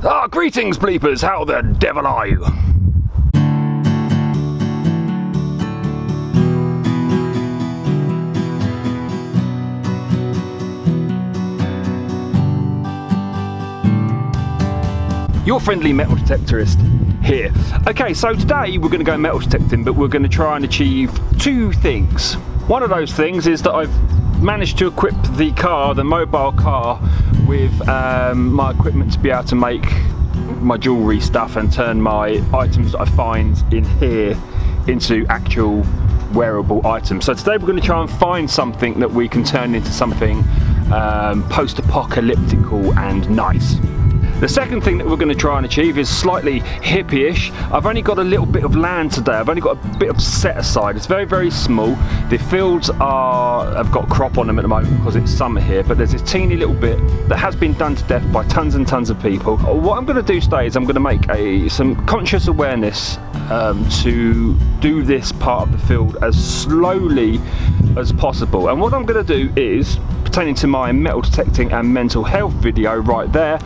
Greetings, bleepers, how the devil are you? Your friendly metal detectorist here. Okay, so today we're going to go metal detecting, but we're going to try and achieve two things. One of those things is that I've managed to equip the car, the mobile car, with my equipment to be able to make my jewellery stuff and turn my items that I find in here into actual wearable items. So today we're going to try and find something that we can turn into something post-apocalyptical and nice. The second thing that we're going to try and achieve is slightly hippie-ish. I've only got a little bit of land today. I've only got a bit of set aside. It's very, very small. The fields have got crop on them at the moment because it's summer here, but there's this teeny little bit that has been done to death by tons and tons of people. What I'm going to do today is I'm going to make some conscious awareness to do this part of the field as slowly as possible. And what I'm going to do is, pertaining to my metal detecting and mental health video right there,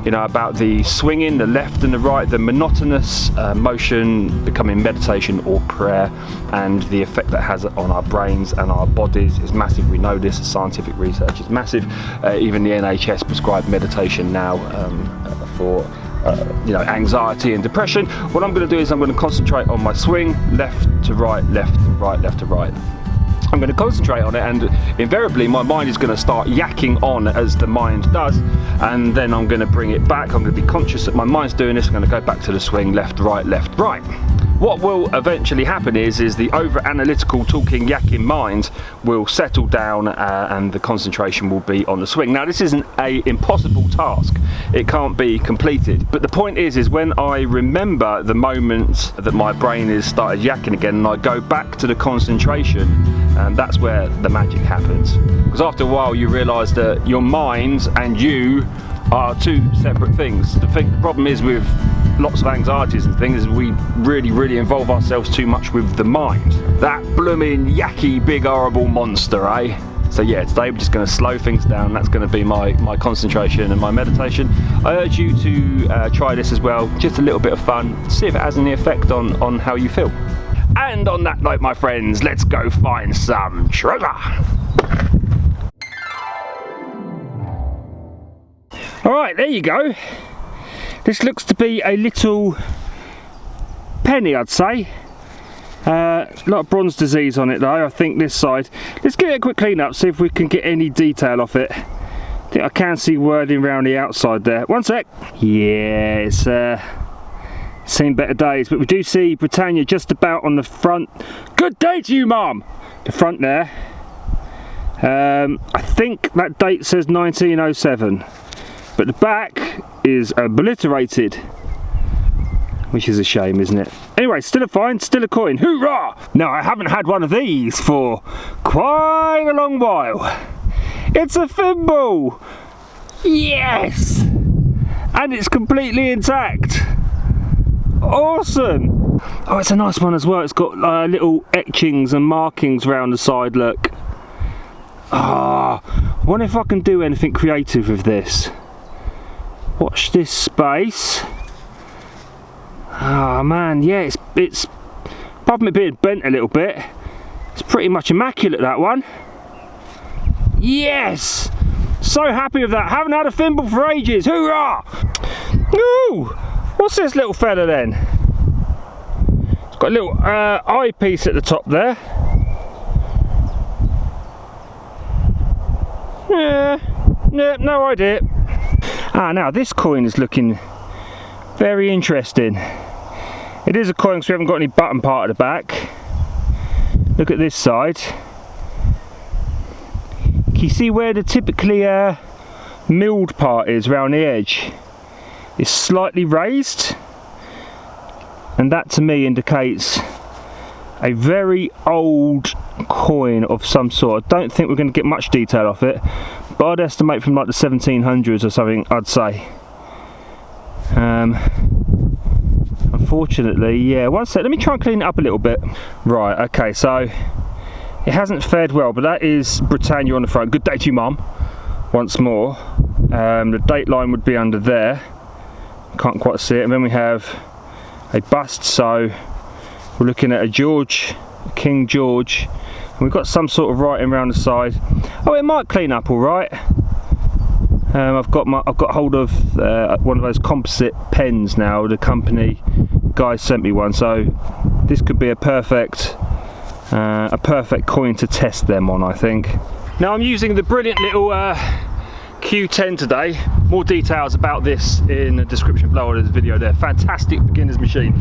you know, about the swinging, the left and the right, the monotonous motion becoming meditation or prayer, and the effect that has on our brains and our bodies is massive. We know this, scientific research is massive. Even the NHS prescribe meditation now for you know, anxiety and depression. What I'm going to do is I'm going to concentrate on my swing, left to right, left to right, left to right. I'm going to concentrate on it, and invariably my mind is going to start yakking on as the mind does, and then I'm going to bring it back. I'm going to be conscious that my mind's doing this. I'm going to go back to the swing, left, right, left, right. What will eventually happen is the over-analytical, talking, yakking mind will settle down and the concentration will be on the swing. Now, this isn't an impossible task. It can't be completed. But the point is when I remember the moment that my brain has started yakking again and I go back to the concentration, and that's where the magic happens. Because after a while you realise that your mind and you are two separate things. The problem is with lots of anxieties and things is we really involve ourselves too much with the mind. That blooming yacky big horrible monster, eh? So yeah, today we're just going to slow things down. That's going to be my concentration and my meditation. I urge you to try this as well. Just a little bit of fun. See if it has any effect on how you feel. And on that note, my friends, let's go find some treasure. Alright, there you go. This looks to be a little penny, I'd say. A lot of bronze disease on it though, I think this side. Let's give it a quick clean up, see if we can get any detail off it. I think I can see wording around the outside there. One sec. Yeah, it's seen better days, but we do see Britannia just about on the front. Good day to you, Mum! The front there. I think that date says 1907. But the back is obliterated, which is a shame, isn't it? Anyway, still a find, still a coin. Hoorah! Now, I haven't had one of these for quite a long while. It's a thimble! Yes! And it's completely intact. Awesome! Oh, it's a nice one as well. It's got little etchings and markings around the side, look. Ah, I wonder if I can do anything creative with this. Watch this space. Oh man, yeah, it's apart from it being bent a little bit, it's pretty much immaculate, that one. Yes! So happy with that. Haven't had a thimble for ages. Hoorah! Ooh! What's this little fella then? It's got a little eyepiece at the top there. Yeah, no idea. Ah, now this coin is looking very interesting. It is a coin because we haven't got any button part at the back. Look at this side. Can you see where the typically milled part is around the edge? It's slightly raised, and that to me indicates a very old coin of some sort. I don't think we're going to get much detail off it, but I'd estimate from like the 1700s or something, I'd say. Unfortunately, yeah, one sec, let me try and clean it up a little bit. Right, okay, so it hasn't fared well, but that is Britannia on the front. Good day to you, Mum, once more. The date line would be under there. can't quite see it. And then we have a bust, so we're looking at a George, King George, and we've got some sort of writing around the side. Oh, it might clean up all right. I've got hold of one of those composite pens now. The company guy sent me one, so this could be a perfect coin to test them on, I think. Now I'm using the brilliant little Q10 today. More details about this in the description below of this video there. Fantastic beginner's machine.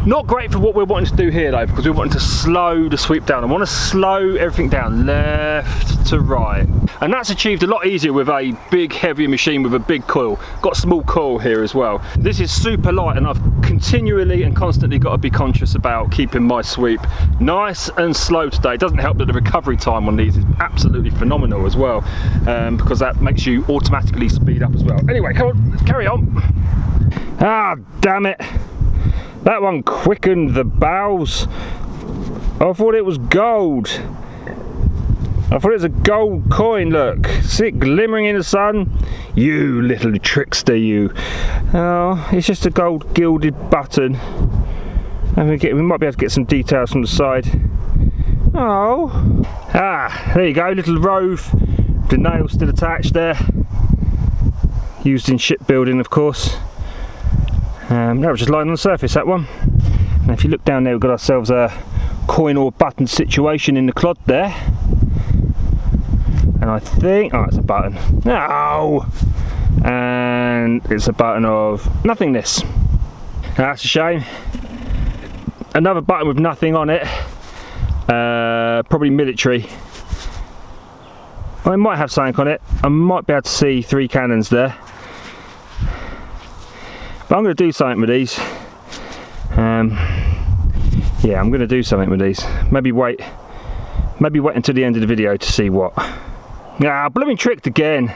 Not great for what we're wanting to do here though, because we're wanting to slow the sweep down. I want to slow everything down left to right. And that's achieved a lot easier with a big heavy machine with a big coil. Got a small coil here as well. This is super light, and I've continually and constantly got to be conscious about keeping my sweep nice and slow today. It doesn't help that the recovery time on these is absolutely phenomenal as well, because that makes you automatically speed up as well. Anyway, come on, let's carry on. Ah, damn it. That one quickened the bows. I thought it was gold. I thought it was a gold coin, look. See it glimmering in the sun? You little trickster, you. Oh, it's just a gold gilded button. And we might be able to get some details from the side. Oh. Ah, there you go, little rove. The nail still attached there. Used in shipbuilding, of course. That was just lying on the surface, that one. And if you look down there, we've got ourselves a coin or button situation in the clod there. And I think, oh, it's a button. No! And it's a button of nothingness. Now, that's a shame. Another button with nothing on it. Probably military. Well, it might have something on it. I might be able to see 3 cannons there. But I'm going to do something with these. Yeah, I'm going to do something with these. Maybe wait until the end of the video to see what. Ah, blooming tricked again.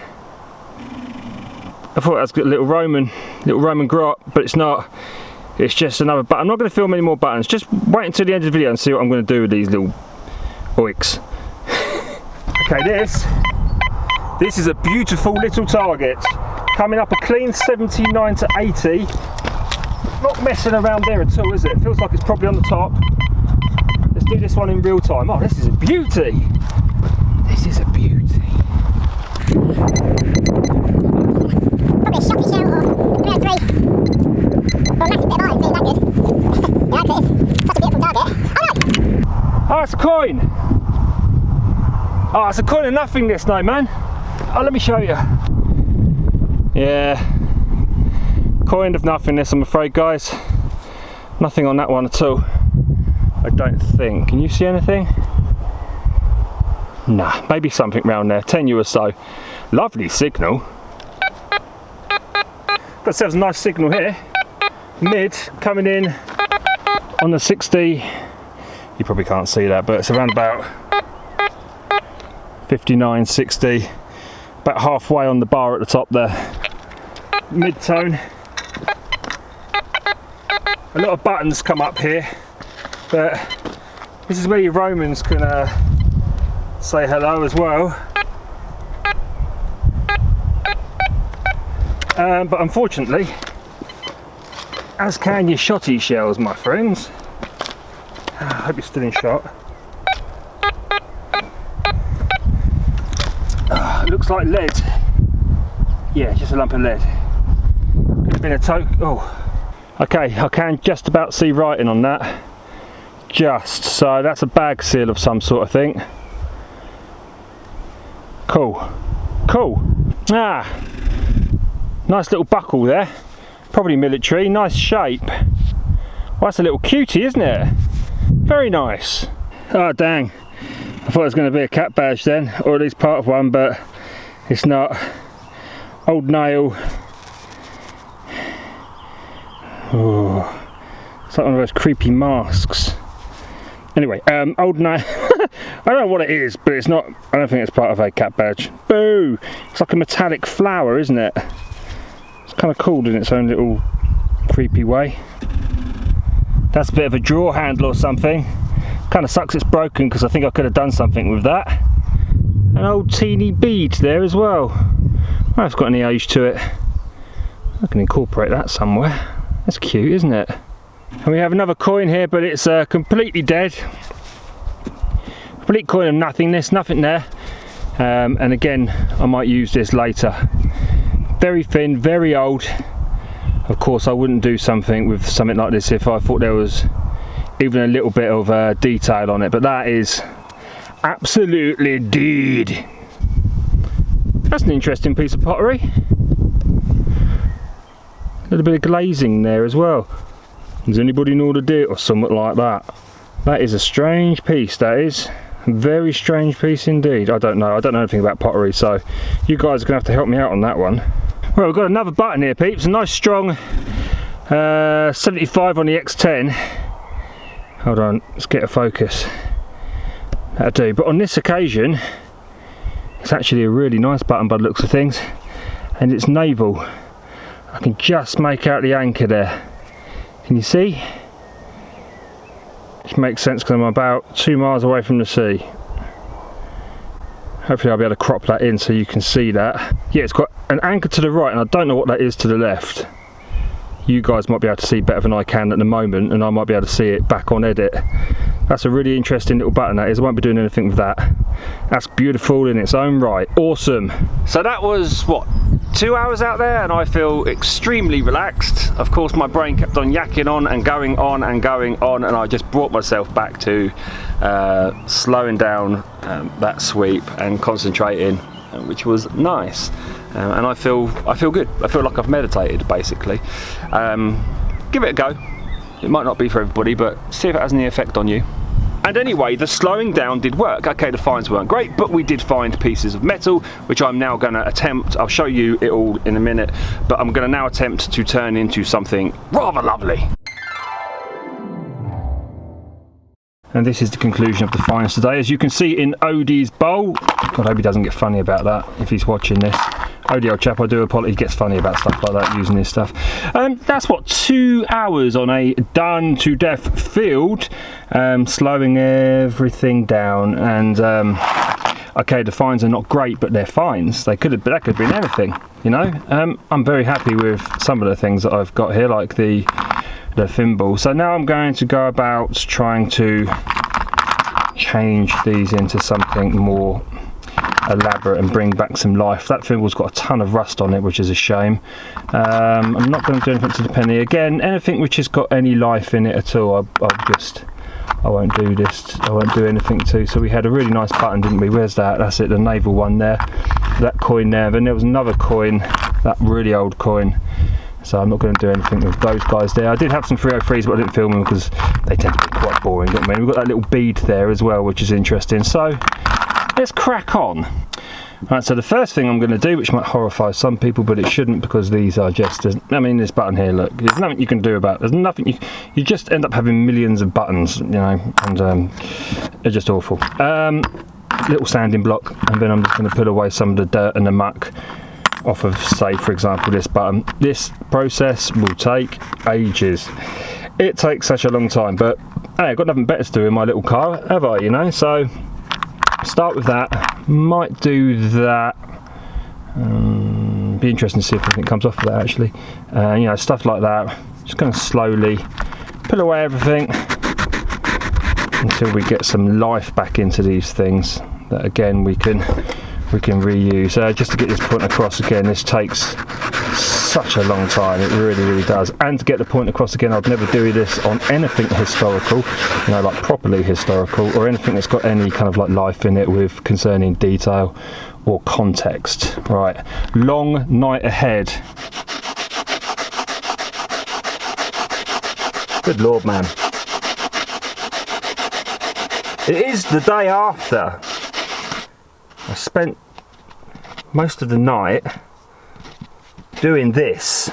I thought that was a little Roman grot, but it's not. It's just another button. I'm not going to film any more buttons. Just wait until the end of the video and see what I'm going to do with these little oiks. Okay, this is a beautiful little target. Coming up a clean 79 to 80. Not messing around there at all, is it? Feels like it's probably on the top. Let's do this one in real time. Oh, this is a beauty. This is a beauty. Probably a shotty shell or 303. Well, massive bit of iron, feeling that good. Yeah, it is. Such a beautiful target. Oh no! Oh, it's a coin. Oh, it's a coin of nothingness now, man. Oh, let me show you. Yeah, coin of nothingness, I'm afraid, guys. Nothing on that one at all, I don't think. Can you see anything? Nah, maybe something round there, 10U or so. Lovely signal. Got ourselves a nice signal here. Mid, coming in on the 60. You probably can't see that, but it's around about 59, 60. About halfway on the bar at the top there. Mid-tone. A lot of buttons come up here, but this is where your Romans can say hello as well. But unfortunately, as can your shotty shells, my friends. I hope you're still in shot. It looks like lead. Yeah, just a lump of lead. Could have been a toke. Oh, okay. I can just about see writing on that. Just so that's a bag seal of some sort, I think. Cool. Cool. Ah, nice little buckle there. Probably military. Nice shape. Well, that's a little cutie, isn't it? Very nice. Oh dang. I thought it was going to be a cat badge then, or at least part of one, but it's not. Old nail. Oh, it's like one of those creepy masks. Anyway, old nail. I don't know what it is, but it's not. I don't think it's part of a cat badge. Boo! It's like a metallic flower, isn't it? It's kind of cool in its own little creepy way. That's a bit of a drawer handle or something. Kind of sucks it's broken, because I think I could have done something with that. An old teeny bead there as well. I haven't got any age to it. I can incorporate that somewhere. That's cute, isn't it? And we have another coin here, but it's completely dead. Complete coin of nothingness, nothing there. And again, I might use this later. Very thin, very old. Of course, I wouldn't do something with something like this if I thought there was even a little bit of detail on it, but that is absolutely dead. That's an interesting piece of pottery. A little bit of glazing there as well. Does anybody know how to do it or something like that? That is a strange piece, that is. A very strange piece indeed. I don't know anything about pottery, so you guys are going to have to help me out on that one. Well, we've got another button here, peeps. A nice strong 75 on the X10. Hold on, let's get a focus. That'll do. But on this occasion, it's actually a really nice button by the looks of things. And it's naval. I can just make out the anchor there. Can you see? Which makes sense because I'm about 2 miles away from the sea. Hopefully I'll be able to crop that in so you can see that. Yeah, it's got an anchor to the right and I don't know what that is to the left. You guys might be able to see better than I can at the moment, and I might be able to see it back on edit. That's a really interesting little button that is. I won't be doing anything with that. That's beautiful in its own right. Awesome. So that was, what, 2 hours out there, and I feel extremely relaxed. Of course, my brain kept on yakking on and going on and going on, and I just brought myself back to slowing down that sweep and concentrating, which was nice. And I feel good. I feel like I've meditated, basically. Give it a go. It might not be for everybody, but see if it has any effect on you. And anyway, the slowing down did work. Okay, the finds weren't great, but we did find pieces of metal, which I'm now going to attempt. I'll show you it all in a minute, but I'm going to now attempt to turn into something rather lovely. And this is the conclusion of the finds today. As you can see in Odie's bowl, God, I hope he doesn't get funny about that if he's watching this. Odie, old chap, I do apologise, he gets funny about stuff like that, using this stuff. That's what, 2 hours on a done to death field, slowing everything down. And okay, the finds are not great, but they're finds. That could have been anything, you know. I'm very happy with some of the things that I've got here, like the thimble. So now I'm going to go about trying to change these into something more elaborate and bring back some life. That thimble's got a ton of rust on it, which is a shame. I'm not going to do anything to the penny. Again, anything which has got any life in it at all, I won't do this. I won't do anything to. So we had a really nice button, didn't we? Where's that? That's it, the naval one there. That coin there. Then there was another coin, that really old coin. So I'm not going to do anything with those guys there. I did have some 303s, but I didn't film them because they tend to be quite boring, don't they? We've got that little bead there as well, which is interesting. So let's crack on. Right, so the first thing I'm going to do, which might horrify some people, but it shouldn't, because these are just, I mean, this button here, look, there's nothing you can do about it. There's nothing, you just end up having millions of buttons, you know, and they're just awful. Little sanding block, and then I'm just going to put away some of the dirt and the muck off of, say, for example, this button. This process will take ages. It takes such a long time, but hey, I've got nothing better to do in my little car, have I, you know? So start with that. Might do that. Be interesting to see if anything comes off of that, actually. You know, stuff like that. Just going to slowly pull away everything until we get some life back into these things that, again, we can reuse. Just to get this point across again, this takes such a long time. It really does. And to get the point across again, I'd never do this on anything historical, you know, like properly historical, or anything that's got any kind of like life in it with concerning detail or context. Right, long night ahead. Good Lord, man. It is the day after. I spent most of the night doing this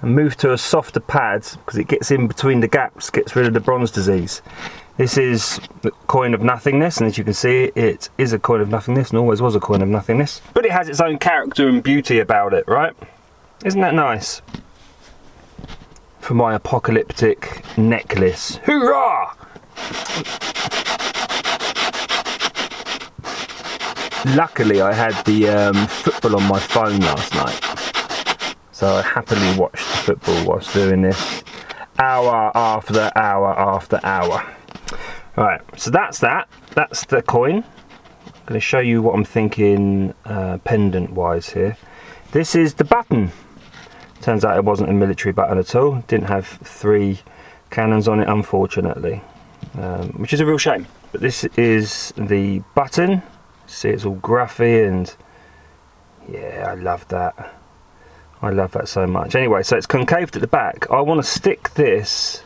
and moved to a softer pad because it gets in between the gaps, gets rid of the bronze disease. This is the coin of nothingness, and as you can see, it is a coin of nothingness and always was a coin of nothingness. But it has its own character and beauty about it, right? Isn't that nice? For my apocalyptic necklace. Hoorah! Luckily I had the football on my phone last night, So I happily watched the football whilst doing this, hour after hour after hour. Right, so that's that. That's the coin. I'm going to show you what I'm thinking pendant wise here. This is the button. Turns out it wasn't a military button at all. Didn't have 3 cannons on it, unfortunately, which is a real shame. But this is the button. See, it's all graphy, and yeah, I love that. I love that so much. Anyway, so it's concaved at the back. I want to stick this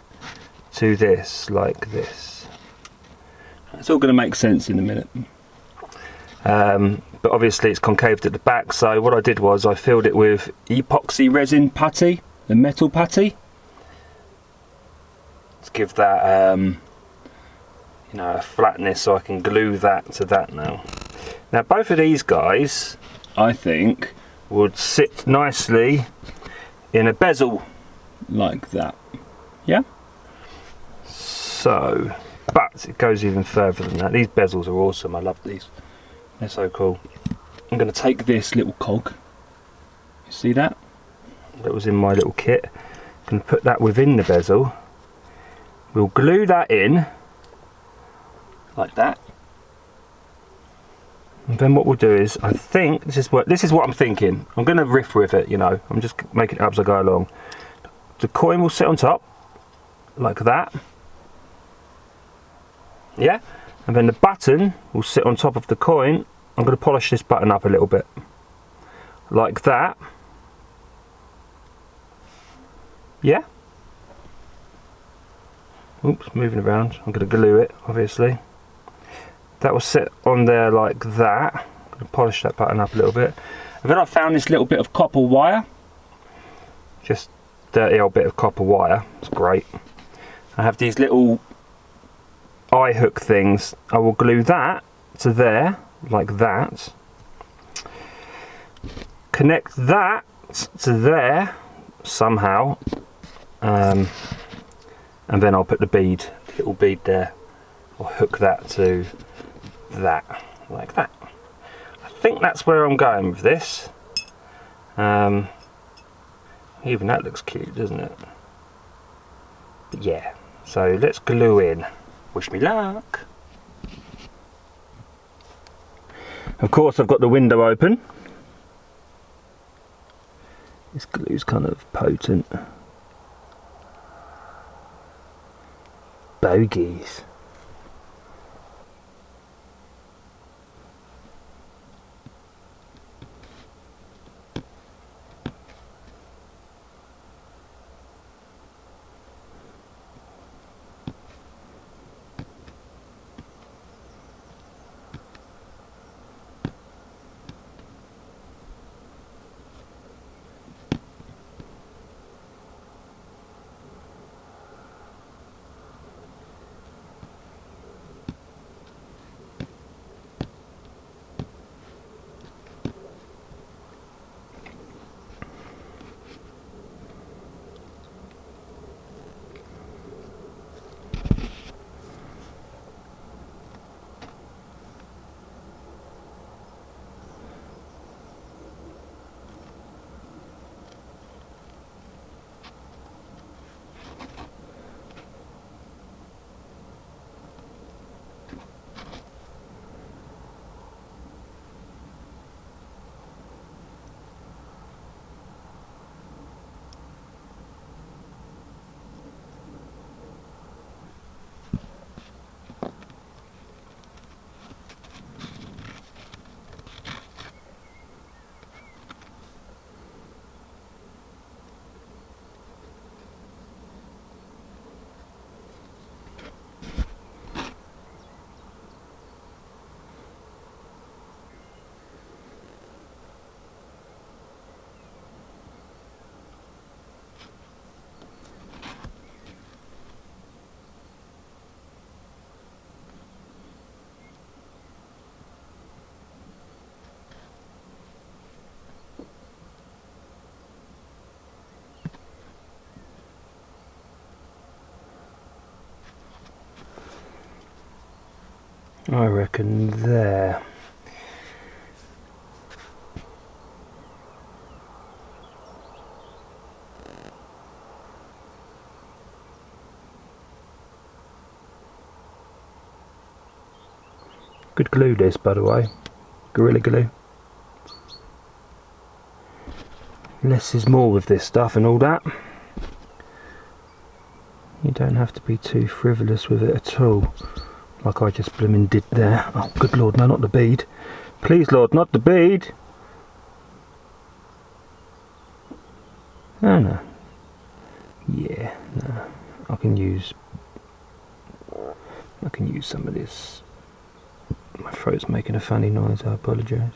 to this like this. It's all going to make sense in a minute. But obviously it's concaved at the back, so what I did was I filled it with epoxy resin putty, the metal putty. Let's give that you know, a flatness so I can glue that to that now. Now both of these guys, I think, would sit nicely in a bezel like that. Yeah? So, but it goes even further than that. These bezels are awesome. I love these. They're so cool. I'm going to take this little cog. You see that? That was in my little kit. I'm going to put that within the bezel. We'll glue that in like that. And then what we'll do is, I think this is what I'm thinking. I'm going to riff with it, you know. I'm just making it up as I go along. The coin will sit on top like that. Yeah, and then the button will sit on top of the coin. I'm going to polish this button up a little bit like that. Yeah. Oops, moving around. I'm going to glue it, obviously. That will sit on there like that. I'm going to polish that button up a little bit. And then I found this little bit of copper wire. Just dirty old bit of copper wire. It's great. I have these little eye hook things. I will glue that to there like that. Connect that to there somehow. And then I'll put the bead, little bead there. I'll hook that to that, like that. I think that's where I'm going with this. Even that looks cute, doesn't it? But yeah, so let's glue in. Wish me luck. Of course, I've got the window open. This glue's kind of potent. Bogies. I reckon there. Good glue this, by the way. Gorilla Glue. Less is more with this stuff and all that. You don't have to be too frivolous with it at all, like I just blooming did there. Oh, good Lord, no, not the bead. Please, Lord, not the bead. Oh, no. Yeah, no. I can use some of this. My throat's making a funny noise, I apologise.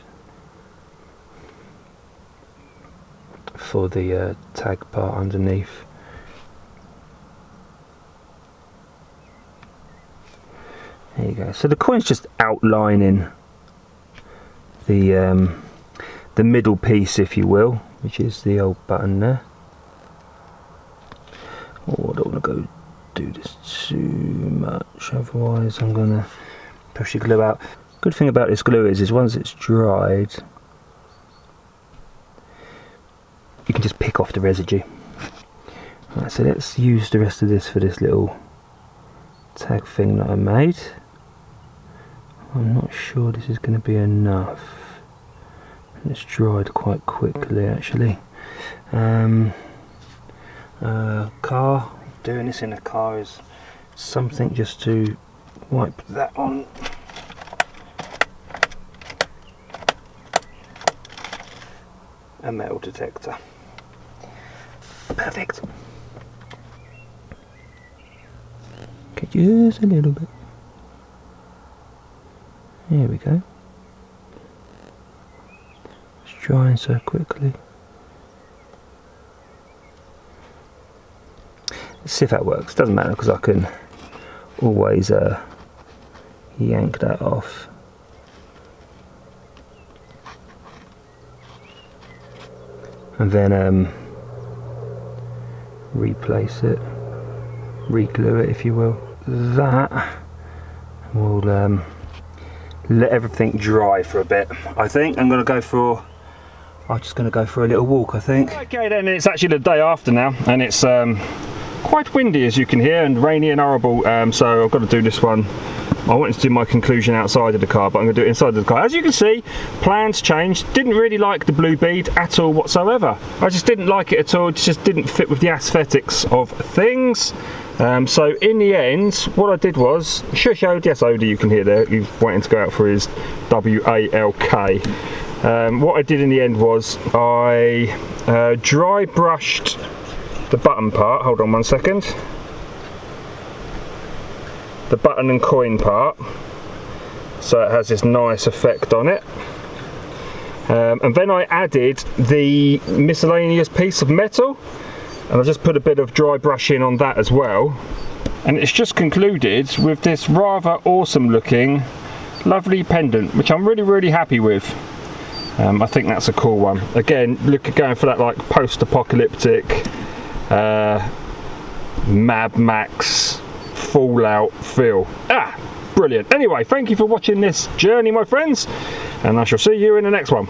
For the tag part underneath. There you go. So the coin's just outlining the middle piece, if you will, which is the old button there. Oh, I don't want to go do this too much, otherwise I'm going to push the glue out. Good thing about this glue is once it's dried, you can just pick off the residue. Right, so let's use the rest of this for this little tag thing that I made. I'm not sure this is going to be enough. It's dried quite quickly actually. Car, doing this in a car is something just to wipe that on. A metal detector. Perfect. Okay, just a little bit. Here we go. It's drying so quickly. Let's see if that works. Doesn't matter because I can always yank that off. And then replace it, re-glue it if you will. That will let everything dry for a bit. I think I'm just going to go for a little walk, I think. Okay then, it's actually the day after now, and it's quite windy as you can hear, and rainy and horrible, so I've got to do this one. I wanted to do my conclusion outside of the car, but I'm going to do it inside of the car. As you can see, plans changed. Didn't really like the blue bead at all whatsoever. I just didn't like it at all. It just didn't fit with the aesthetics of things. So in the end, what I did was, shush Odie, yes Odie, you can hear there, he's waiting to go out for his WALK. What I did in the end was I dry brushed the button part. Hold on one second. The button and coin part, so it has this nice effect on it, and then I added the miscellaneous piece of metal, and I just put a bit of dry brushing on that as well, and it's just concluded with this rather awesome looking lovely pendant, which I'm really happy with. I think that's a cool one. Again, look at going for that like post-apocalyptic Mad Max Fallout feel. Brilliant. Anyway, thank you for watching this journey, my friends, and I shall see you in the next one.